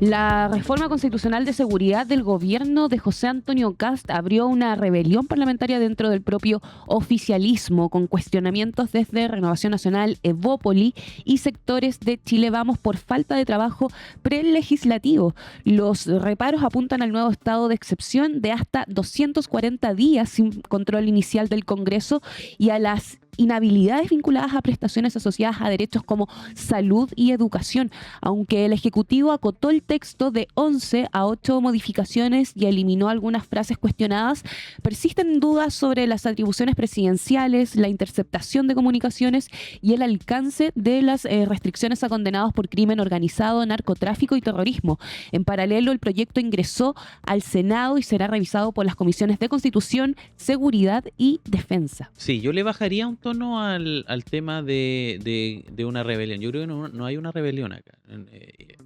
La reforma constitucional de seguridad del gobierno de José Antonio Kast abrió una rebelión parlamentaria dentro del propio oficialismo, con cuestionamientos desde Renovación Nacional, Evópoli y sectores de Chile Vamos por falta de trabajo prelegislativo. Los reparos apuntan al nuevo estado de excepción de hasta 240 días sin control inicial del Congreso y a las inhabilidades vinculadas a prestaciones asociadas a derechos como salud y educación, aunque el Ejecutivo acotó el texto de 11 a 8 modificaciones y eliminó algunas frases cuestionadas. Persisten dudas sobre las atribuciones presidenciales, la interceptación de comunicaciones y el alcance de las restricciones a condenados por crimen organizado, narcotráfico y terrorismo. En paralelo, el proyecto ingresó al Senado y será revisado por las comisiones de Constitución, Seguridad y Defensa. Sí, yo le bajaría un tono al tema de una rebelión. Yo creo que no hay una rebelión acá.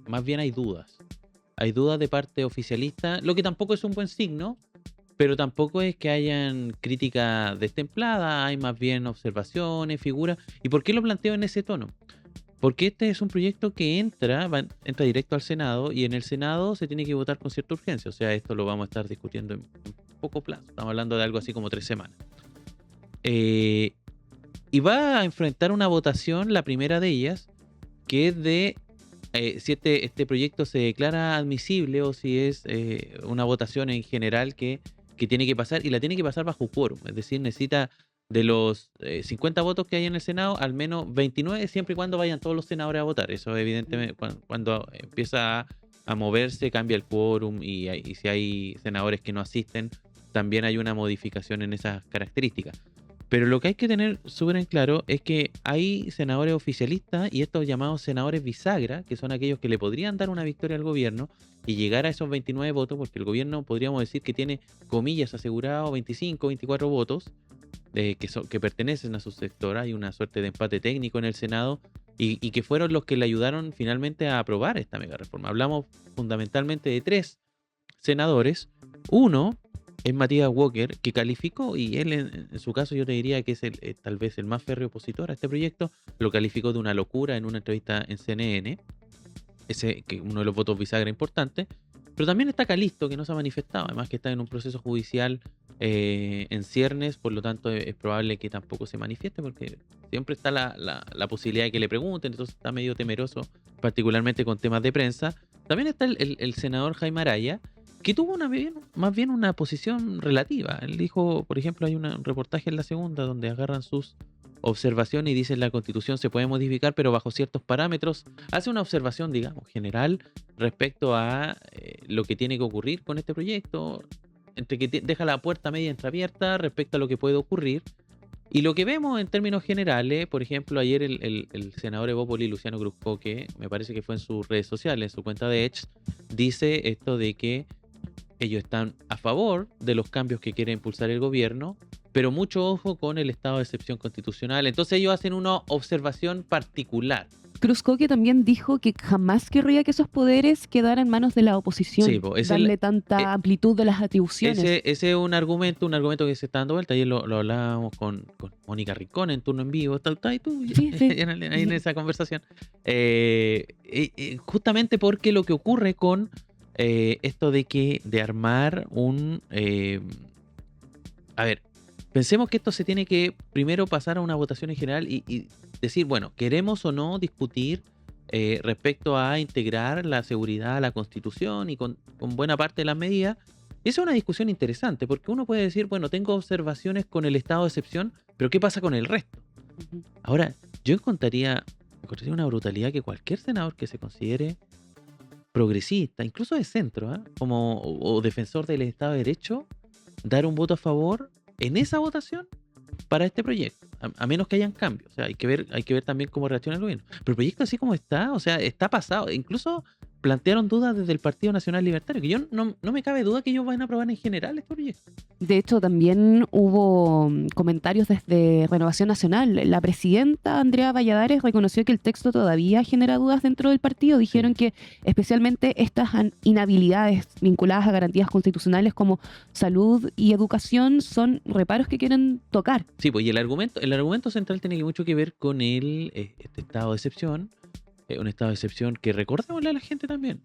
Más bien hay dudas. Hay dudas de parte oficialista, lo que tampoco es un buen signo, pero tampoco es que hayan críticas destempladas, hay más bien observaciones, figuras. ¿Y por qué lo planteo en ese tono? Porque este es un proyecto que entra directo al Senado y en el Senado se tiene que votar con cierta urgencia. O sea, esto lo vamos a estar discutiendo en poco plazo. Estamos hablando de algo así como 3 semanas. Y va a enfrentar una votación, la primera de ellas, que es de si este proyecto se declara admisible o si es una votación en general que tiene que pasar y la tiene que pasar bajo quórum. Es decir, necesita de los 50 votos que hay en el Senado, al menos 29, siempre y cuando vayan todos los senadores a votar. Eso evidentemente cuando empieza a moverse, cambia el quórum y si hay senadores que no asisten, también hay una modificación en esas características. Pero lo que hay que tener súper en claro es que hay senadores oficialistas y estos llamados senadores bisagra, que son aquellos que le podrían dar una victoria al gobierno y llegar a esos 29 votos, porque el gobierno podríamos decir que tiene, comillas, asegurado 25, 24 votos que pertenecen a su sector. Hay una suerte de empate técnico en el Senado y que fueron los que le ayudaron finalmente a aprobar esta mega reforma. Hablamos fundamentalmente de 3 senadores. Uno es Matías Walker, que calificó, y él en su caso yo te diría que es tal vez el más férreo opositor a este proyecto, lo calificó de una locura en una entrevista en CNN, que uno de los votos bisagra importante. Pero también está Calisto, que no se ha manifestado, además que está en un proceso judicial en ciernes, por lo tanto es probable que tampoco se manifieste, porque siempre está la posibilidad de que le pregunten, entonces está medio temeroso, particularmente con temas de prensa. También está el senador Jaime Araya, que tuvo más bien una posición relativa. Él dijo, por ejemplo, hay un reportaje en La Segunda donde agarran sus observaciones y dicen la Constitución se puede modificar, pero bajo ciertos parámetros. Hace una observación, digamos, general respecto a lo que tiene que ocurrir con este proyecto, entre que deja la puerta media entreabierta respecto a lo que puede ocurrir. Y lo que vemos en términos generales, por ejemplo, ayer el senador Evópoli, Luciano Cruzco, que me parece que fue en sus redes sociales, en su cuenta de X, dice esto de que ellos están a favor de los cambios que quiere impulsar el gobierno, pero mucho ojo con el estado de excepción constitucional. Entonces ellos hacen una observación particular. Cruzcoque también dijo que jamás querría que esos poderes quedaran en manos de la oposición, Sí, darle tanta amplitud de las atribuciones. Ese es un argumento que se está dando vuelta. Ayer lo hablábamos con Mónica Rincón en turno en vivo. ¿Estás tú? Sí, sí. Ahí en esa conversación. Justamente porque lo que ocurre con esto de armar un... a ver, pensemos que esto se tiene que primero pasar a una votación en general y decir, bueno, ¿queremos o no discutir respecto a integrar la seguridad a la Constitución y con buena parte de las medidas? Esa es una discusión interesante, porque uno puede decir, bueno, tengo observaciones con el estado de excepción, pero ¿qué pasa con el resto? Ahora, yo encontraría una brutalidad que cualquier senador que se considere progresista, incluso de centro, o defensor del Estado de Derecho, dar un voto a favor en esa votación para este proyecto, a menos que hayan cambios. O sea, hay que ver también cómo reacciona el gobierno. Pero el proyecto así como está, o sea, está pasado. Incluso plantearon dudas desde el Partido Nacional Libertario, que yo no me cabe duda que ellos van a aprobar en general este proyecto. De hecho, también hubo comentarios desde Renovación Nacional. La presidenta Andrea Valladares reconoció que el texto todavía genera dudas dentro del partido. Dijeron que especialmente estas inhabilidades vinculadas a garantías constitucionales como salud y educación son reparos que quieren tocar. Sí, pues y el argumento central tiene mucho que ver con este estado de excepción. Un estado de excepción que recordémosle a la gente también.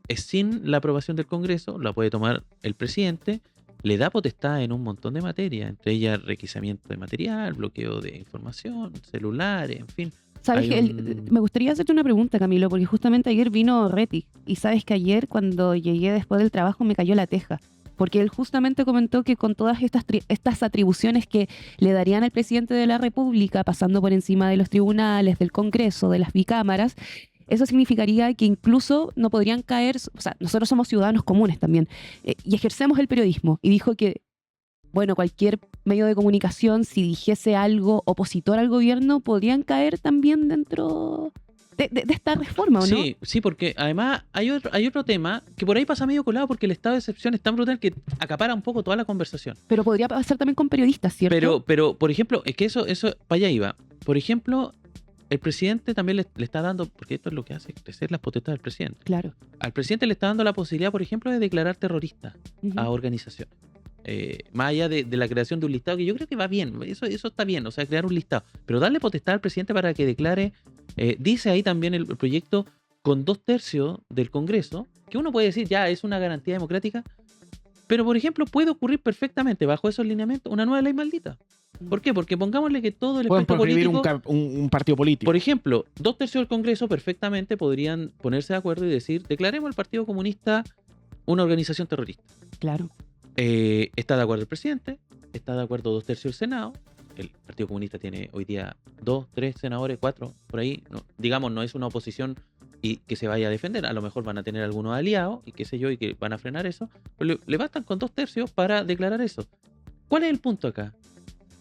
es sin la aprobación del Congreso, la puede tomar el presidente, le da potestad en un montón de materias, entre ellas requisamiento de material, bloqueo de información, celulares, en fin. Sabes Hay que me gustaría hacerte una pregunta, Camilo, porque justamente ayer vino Reti y sabes que ayer cuando llegué después del trabajo me cayó la teja, porque él justamente comentó que con todas estas atribuciones que le darían al presidente de la República, pasando por encima de los tribunales, del Congreso, de las bicámaras, eso significaría que incluso no podrían caer, o sea, nosotros somos ciudadanos comunes también, y ejercemos el periodismo, y dijo que bueno, cualquier medio de comunicación, si dijese algo opositor al gobierno, podrían caer también dentro de esta reforma, ¿o no? Sí, sí, porque además hay otro tema que por ahí pasa medio colado porque el estado de excepción es tan brutal que acapara un poco toda la conversación. Pero podría pasar también con periodistas, ¿cierto? Pero por ejemplo, es que eso para allá iba. Por ejemplo, el presidente también le está dando, porque esto es lo que hace crecer las potestades del presidente. Claro. Al presidente le está dando la posibilidad, por ejemplo, de declarar terrorista a organizaciones. Más allá de la creación de un listado, que yo creo que va bien, eso está bien, o sea, crear un listado, pero darle potestad al presidente para que declare, dice ahí también el proyecto, con 2/3 del Congreso, que uno puede decir, ya es una garantía democrática, pero por ejemplo puede ocurrir perfectamente bajo esos lineamientos una nueva ley maldita. ¿Por qué? Porque pongámosle que todo el Pueden espectro prohibir político, un partido político. por ejemplo, 2/3 del Congreso perfectamente podrían ponerse de acuerdo y decir, declaremos al Partido Comunista una organización terrorista. Claro. Está de acuerdo el presidente, está de acuerdo 2/3 del Senado. El Partido Comunista tiene hoy día 2, 3 senadores, 4, por ahí. No, digamos, no es una oposición y que se vaya a defender. A lo mejor van a tener algunos aliados y qué sé yo, y que van a frenar eso. Pero le bastan con 2/3 para declarar eso. ¿Cuál es el punto acá?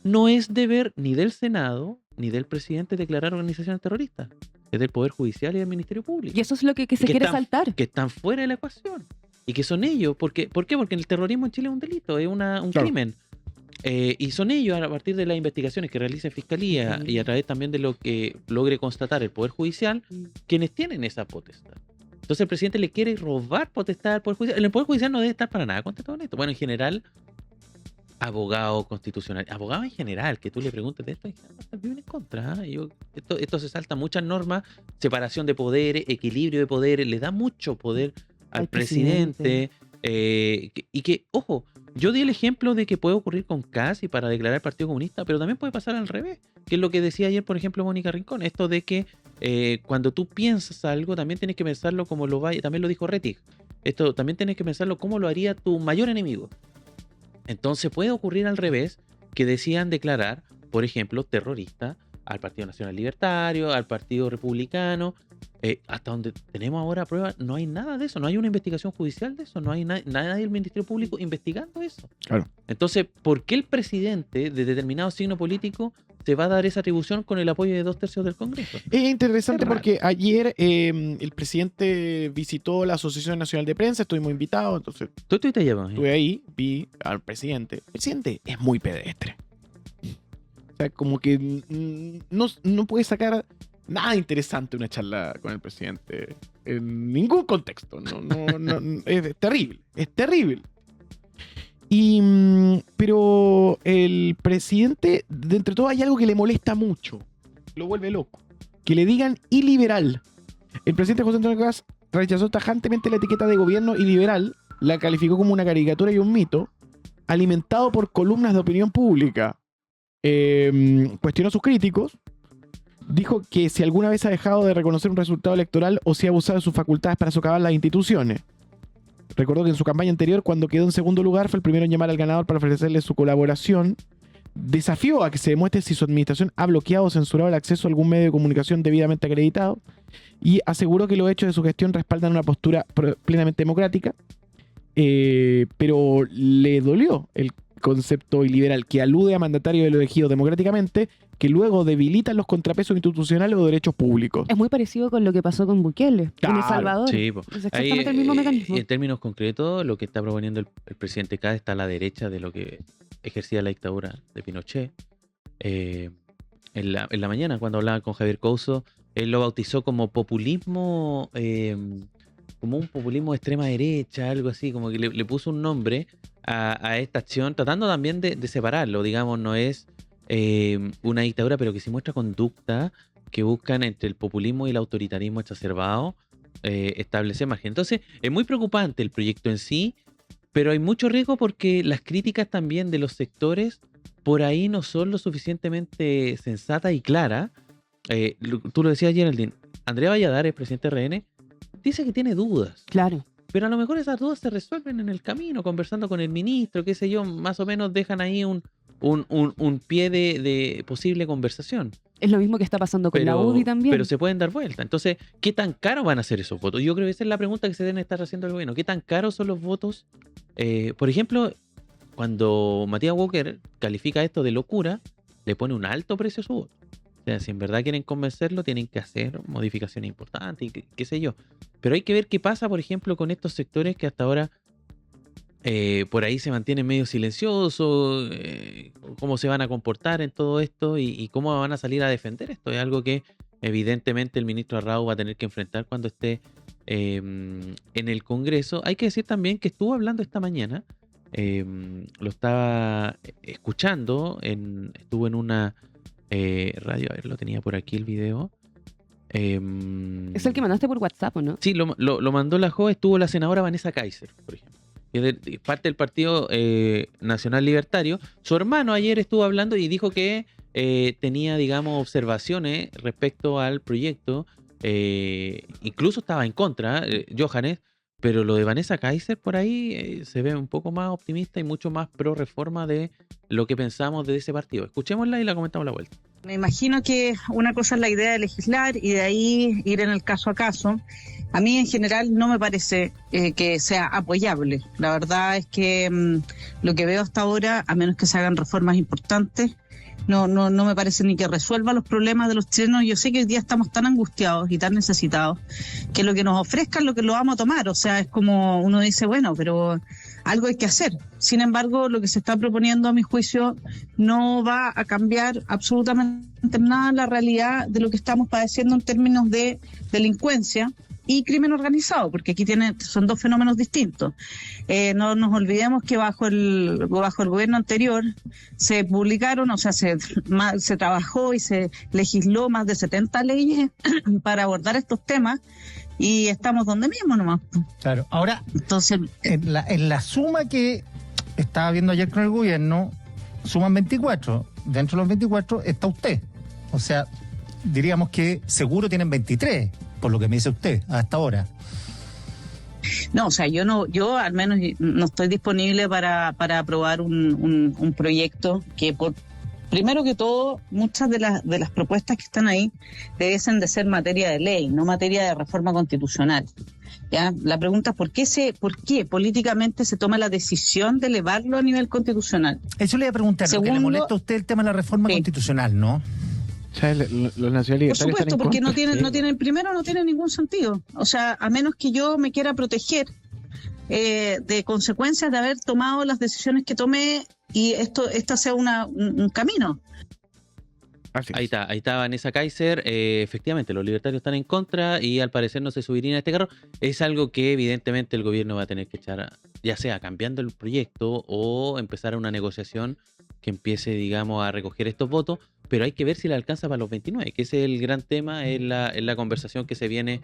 No es deber ni del Senado ni del presidente declarar organizaciones terroristas. Es del Poder Judicial y del Ministerio Público. Y eso es lo que se quiere saltar. Que están fuera de la ecuación. Y que son ellos. ¿Por qué? Porque el terrorismo en Chile es un delito, es un Claro. crimen. Y son ellos, a partir de las investigaciones que realice Fiscalía y a través también de lo que logre constatar el Poder Judicial, quienes tienen esa potestad. Entonces el presidente le quiere robar potestad al Poder Judicial. El Poder Judicial no debe estar para nada contento con esto. Bueno, en general, abogado constitucional, abogado en general, que tú le preguntes de esto, viven en contra. Esto se salta muchas normas, separación de poderes, equilibrio de poderes, le da mucho poder al presidente. Y que, ojo, yo di el ejemplo de que puede ocurrir con Casi para declarar el Partido Comunista, pero también puede pasar al revés, que es lo que decía ayer, por ejemplo, Mónica Rincón, esto de que cuando tú piensas algo, también tienes que pensarlo como lo vaya, también lo dijo Rettig, esto también tienes que pensarlo como lo haría tu mayor enemigo. Entonces puede ocurrir al revés, que decidan declarar, por ejemplo, terrorista al Partido Nacional Libertario, al Partido Republicano. Hasta donde tenemos ahora pruebas, no hay nada de eso, no hay una investigación judicial de eso, no hay nada del Ministerio Público investigando eso. Claro. Entonces, ¿por qué el presidente de determinado signo político se va a dar esa atribución con el apoyo de 2/3 del Congreso? Es interesante Es raro. porque ayer el presidente visitó la Asociación Nacional de Prensa, estuvimos invitados, entonces ¿Tú te llevas? estuve ahí, vi al presidente. El presidente es muy pedestre. O sea, como que no puede sacar nada interesante una charla con el presidente en ningún contexto. Es terrible, es terrible. Pero el presidente, de entre todo, hay algo que le molesta mucho, lo vuelve loco. Que le digan iliberal. El presidente José Antonio Kast rechazó tajantemente la etiqueta de gobierno iliberal, la calificó como una caricatura y un mito, alimentado por columnas de opinión pública. Cuestionó a sus críticos, dijo que si alguna vez ha dejado de reconocer un resultado electoral o si ha abusado de sus facultades para socavar las instituciones. Recordó que en su campaña anterior, cuando quedó en segundo lugar, fue el primero en llamar al ganador para ofrecerle su colaboración. Desafió a que se demuestre si su administración ha bloqueado o censurado el acceso a algún medio de comunicación debidamente acreditado y aseguró que los hechos de su gestión respaldan una postura plenamente democrática, pero le dolió el concepto iliberal que alude a mandatarios elegidos democráticamente que luego debilitan los contrapesos institucionales o derechos públicos. Es muy parecido con lo que pasó con Bukele en El Claro, Salvador. Sí, Es exactamente el mismo mecanismo. En términos concretos, lo que está proponiendo el presidente Kast está a la derecha de lo que ejercía la dictadura de Pinochet. En la mañana, cuando hablaba con Javier Couso, él lo bautizó como populismo, como un populismo de extrema derecha, algo así, como que le puso un nombre a esta acción, tratando también de separarlo, digamos, no es una dictadura, pero que sí muestra conducta que buscan entre el populismo y el autoritarismo exacerbado establecer margen. Entonces, es muy preocupante el proyecto en sí, pero hay mucho riesgo porque las críticas también de los sectores por ahí no son lo suficientemente sensatas y claras. Tú lo decías, Geraldine, Andrea Valladares, presidente de RN, dice que tiene dudas. Claro. Pero a lo mejor esas dudas se resuelven en el camino, conversando con el ministro, qué sé yo, más o menos dejan ahí un pie de posible conversación. Es lo mismo que está pasando con la UDI también. Pero se pueden dar vuelta. Entonces, ¿qué tan caros van a ser esos votos? Yo creo que esa es la pregunta que se deben estar haciendo el gobierno. ¿Qué tan caros son los votos? Por ejemplo, cuando Matías Walker califica esto de locura, le pone un alto precio a su voto. O sea, si en verdad quieren convencerlo, tienen que hacer modificaciones importantes y qué sé yo. Pero hay que ver qué pasa, por ejemplo, con estos sectores que hasta ahora por ahí se mantienen medio silenciosos, cómo se van a comportar en todo esto y cómo van a salir a defender esto. Es algo que evidentemente el ministro Arrau va a tener que enfrentar cuando esté en el Congreso. Hay que decir también que estuvo hablando esta mañana, lo estaba escuchando, estuvo en una radio, a ver, lo tenía por aquí el video. Es el que mandaste por WhatsApp, ¿o no? Sí, lo mandó la JOE, estuvo la senadora Vanessa Kaiser, por ejemplo. Parte del Partido Nacional Libertario. Su hermano ayer estuvo hablando y dijo que tenía, digamos, observaciones respecto al proyecto. Incluso estaba en contra, Johannes, pero lo de Vanessa Kaiser por ahí se ve un poco más optimista y mucho más pro reforma de lo que pensamos de ese partido. Escuchémosla y la comentamos a la vuelta. Me imagino que una cosa es la idea de legislar y de ahí ir en el caso a caso. A mí en general no me parece que sea apoyable. La verdad es que lo que veo hasta ahora, a menos que se hagan reformas importantes, no me parece ni que resuelva los problemas de los chilenos. Yo sé que hoy día estamos tan angustiados y tan necesitados que lo que nos ofrezcan lo que lo vamos a tomar. O sea, es como uno dice, bueno, pero algo hay que hacer. Sin embargo, lo que se está proponiendo, a mi juicio, no va a cambiar absolutamente nada la realidad de lo que estamos padeciendo en términos de delincuencia y crimen organizado, porque aquí son dos fenómenos distintos. No nos olvidemos que bajo el gobierno anterior se publicaron, o sea, se trabajó y se legisló más de 70 leyes para abordar estos temas y estamos donde mismo nomás. Claro, ahora, entonces, en la suma que estaba viendo ayer con el gobierno, suman 24. Dentro de los 24 está usted. O sea, diríamos que seguro tienen 23, por lo que me dice usted hasta ahora. No, o sea, yo al menos no estoy disponible para aprobar un proyecto que primero que todo, muchas de las propuestas que están ahí deben de ser materia de ley, no materia de reforma constitucional. ¿Ya? La pregunta es ¿por qué políticamente se toma la decisión de elevarlo a nivel constitucional? Eso le iba a preguntar, porque le molesta a usted el tema de la reforma constitucional, ¿no? O sea, los nacionalistas. Por supuesto, porque no tiene ningún sentido. O sea, a menos que yo me quiera proteger de consecuencias de haber tomado las decisiones que tomé y esta sea un camino. Ahí está Vanessa Kaiser. Efectivamente, los libertarios están en contra y al parecer no se subirían a este carro. Es algo que evidentemente el gobierno va a tener que echar, ya sea cambiando el proyecto o empezar una negociación que empiece, digamos, a recoger estos votos, pero hay que ver si le alcanza para los 29, que ese es el gran tema en la conversación que se viene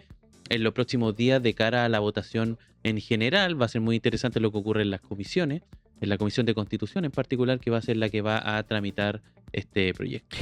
en los próximos días de cara a la votación en general. Va a ser muy interesante lo que ocurre en las comisiones, en la Comisión de Constitución en particular, que va a ser la que va a tramitar este proyecto.